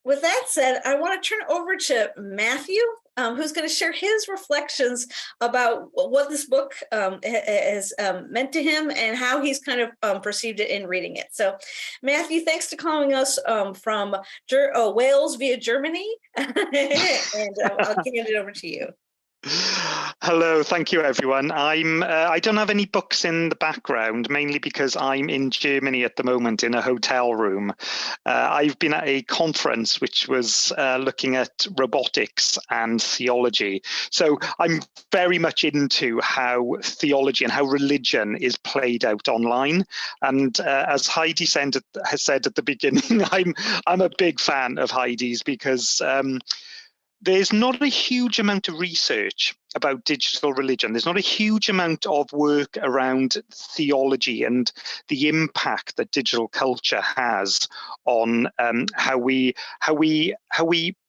With that said, I want to turn over to Matthew, who's going to share his reflections about what this book has meant to him and how he's kind of perceived it in reading it. So, Matthew, thanks for calling us from Wales via Germany, and I'll hand it over to you. Hello, thank you, everyone. I don't have any books in the background, mainly because I'm in Germany at the moment in a hotel room. I've been at a conference which was looking at robotics and theology. So I'm very much into how theology and how religion is played out online. And as Heidi has said at the beginning, I'm a big fan of Heidi's because there's not a huge amount of research about digital religion. There's not a huge amount of work around theology and the impact that digital culture has on how we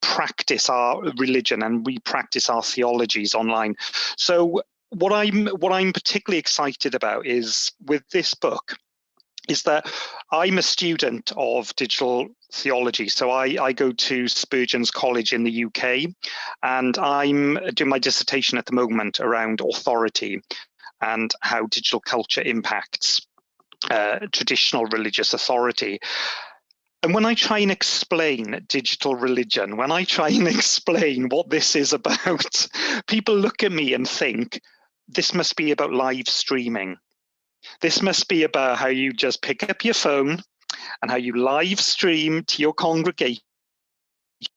practice our religion and we practice our theologies online. So what I'm particularly excited about is with this book is that I'm a student of digital theology. So I go to Spurgeon's College in the UK, and I'm doing my dissertation at the moment around authority and how digital culture impacts traditional religious authority. And when I try and explain digital religion, when I try and explain what this is about, people look at me and think, this must be about live streaming. This must be about how you just pick up your phone and how you live stream to your congregation.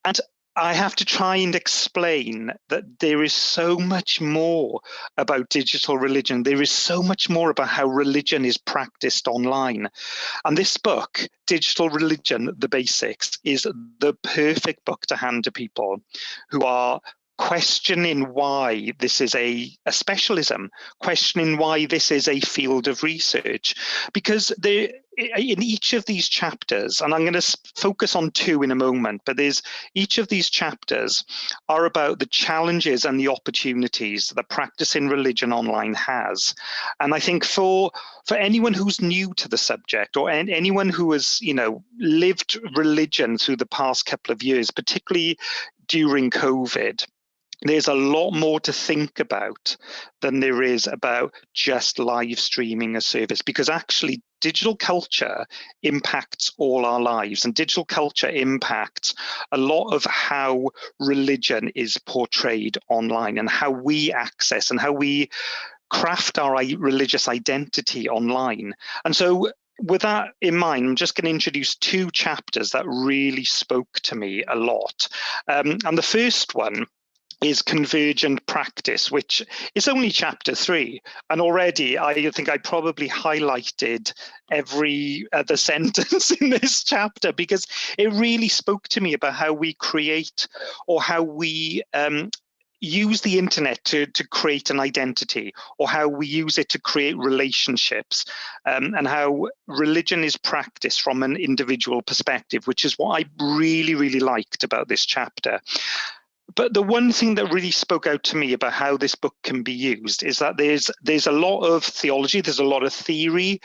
And I have to try and explain that there is so much more about digital religion. There is so much more about how religion is practiced online. And this book, Digital Religion, The Basics, is the perfect book to hand to people who are questioning why this is a specialism, questioning why this is a field of research. Because in each of these chapters, and I'm going to focus on two in a moment, but each of these chapters are about the challenges and the opportunities that practicing religion online has. And I think for anyone who's new to the subject, or anyone who has, lived religion through the past couple of years, particularly during COVID, there's a lot more to think about than there is about just live streaming a service, because actually digital culture impacts all our lives, and digital culture impacts a lot of how religion is portrayed online and how we access and how we craft our religious identity online. And so with that in mind, I'm just going to introduce two chapters that really spoke to me a lot. And the first one is Convergent Practice, which is only chapter 3. And already I think I probably highlighted every other sentence in this chapter, because it really spoke to me about how we create, or how we use the internet to create an identity, or how we use it to create relationships, and how religion is practiced from an individual perspective, which is what I really, really liked about this chapter. But the one thing that really spoke out to me about how this book can be used is that there's a lot of theology, there's a lot of theory,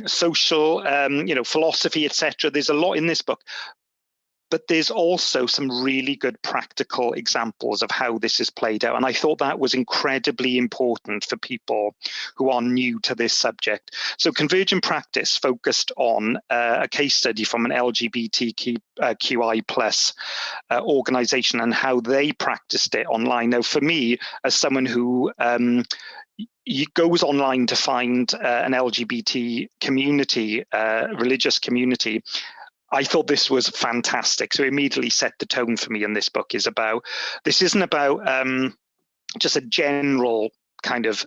social, philosophy, etc. There's a lot in this book. But there's also some really good practical examples of how this is played out. And I thought that was incredibly important for people who are new to this subject. So Convergent Practice focused on a case study from an LGBTQI plus organization and how they practiced it online. Now, for me, as someone who goes online to find an LGBT community, religious community, I thought this was fantastic. So it immediately set the tone for me. And this book this isn't about just a general kind of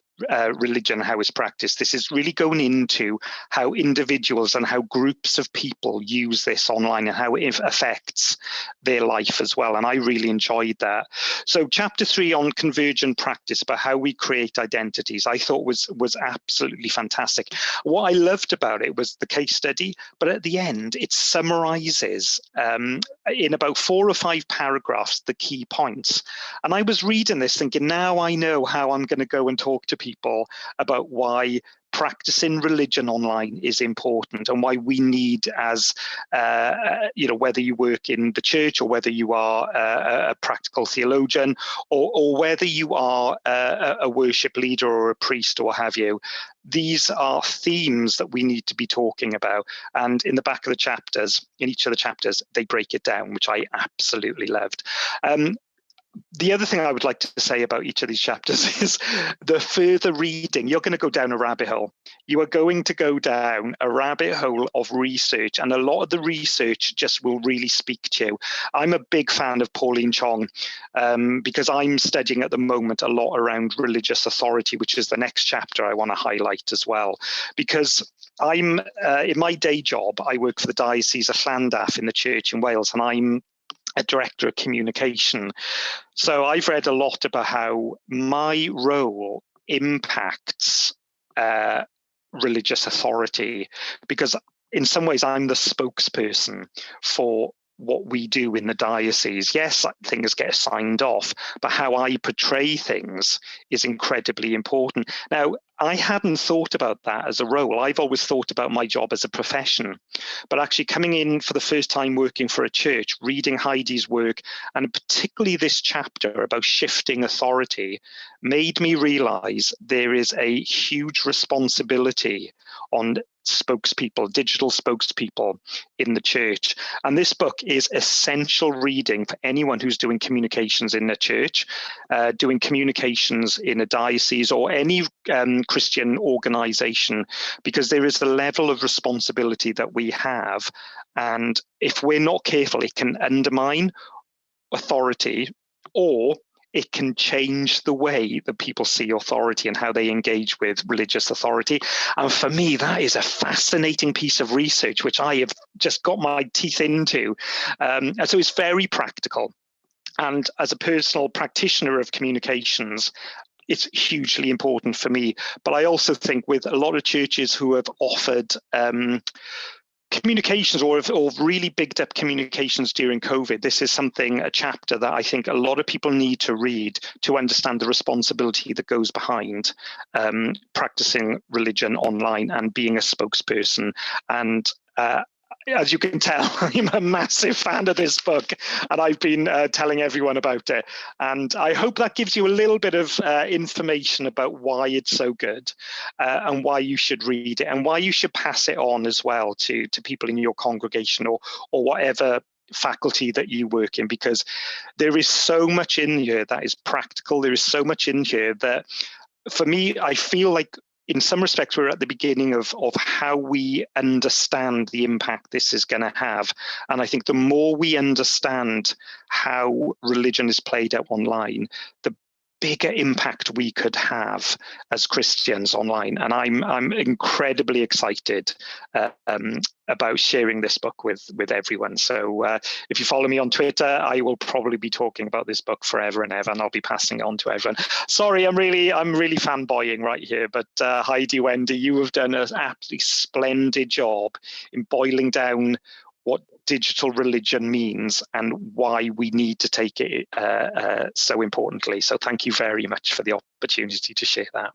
religion, how it's practiced. This is really going into how individuals and how groups of people use this online and how it affects their life as well. And I really enjoyed that. So chapter 3 on Convergent Practice, about how we create identities, I thought was absolutely fantastic. What I loved about it was the case study, but at the end, it summarizes in about 4 or 5 paragraphs the key points. And I was reading this thinking, now I know how I'm going to go and talk to people people about why practicing religion online is important, and why we need, as whether you work in the church, or whether you are a practical theologian, or whether you are a worship leader or a priest or what have you. These are themes that we need to be talking about. And in the back of the chapters, in each of the chapters, they break it down, which I absolutely loved. The other thing I would like to say about each of these chapters is the further reading, you're going to go down a rabbit hole. You are going to go down a rabbit hole of research, and a lot of the research just will really speak to you. I'm a big fan of Pauline Chong, because I'm studying at the moment a lot around religious authority, which is the next chapter I want to highlight as well. Because I'm in my day job, I work for the Diocese of Llandaff in the church in Wales, and I'm a director of communication. So I've read a lot about how my role impacts religious authority, because in some ways I'm the spokesperson for what we do in the diocese. Yes, things get signed off, but how I portray things is incredibly important. Now, I hadn't thought about that as a role. I've always thought about my job as a profession, but actually coming in for the first time working for a church, reading Heidi's work, and particularly this chapter about shifting authority, made me realize there is a huge responsibility on spokespeople, digital spokespeople in the church. And this book is essential reading for anyone who's doing communications in a church, doing communications in a diocese, or any Christian organization, because there is a level of responsibility that we have. And if we're not careful, it can undermine authority, or it can change the way that people see authority and how they engage with religious authority. And for me, that is a fascinating piece of research, which I have just got my teeth into. And so it's very practical. And as a personal practitioner of communications, it's hugely important for me. But I also think with a lot of churches who have offered communications, or really bigged up communications during COVID, this is a chapter that I think a lot of people need to read to understand the responsibility that goes behind practicing religion online and being a spokesperson. And as you can tell, I'm a massive fan of this book, and I've been telling everyone about it. And I hope that gives you a little bit of information about why it's so good, and why you should read it, and why you should pass it on as well to people in your congregation, or whatever faculty that you work in, because there is so much in here that is practical. There is so much in here that, for me, I feel like in some respects, we're at the beginning of how we understand the impact this is going to have. And I think the more we understand how religion is played out online, the bigger impact we could have as Christians online. And I'm incredibly excited about sharing this book with everyone. So if you follow me on Twitter, I will probably be talking about this book forever and ever, and I'll be passing it on to everyone. Sorry, I'm really fanboying right here, but Heidi, Wendy, you have done an absolutely splendid job in boiling down what digital religion means and why we need to take it so importantly. So thank you very much for the opportunity to share that.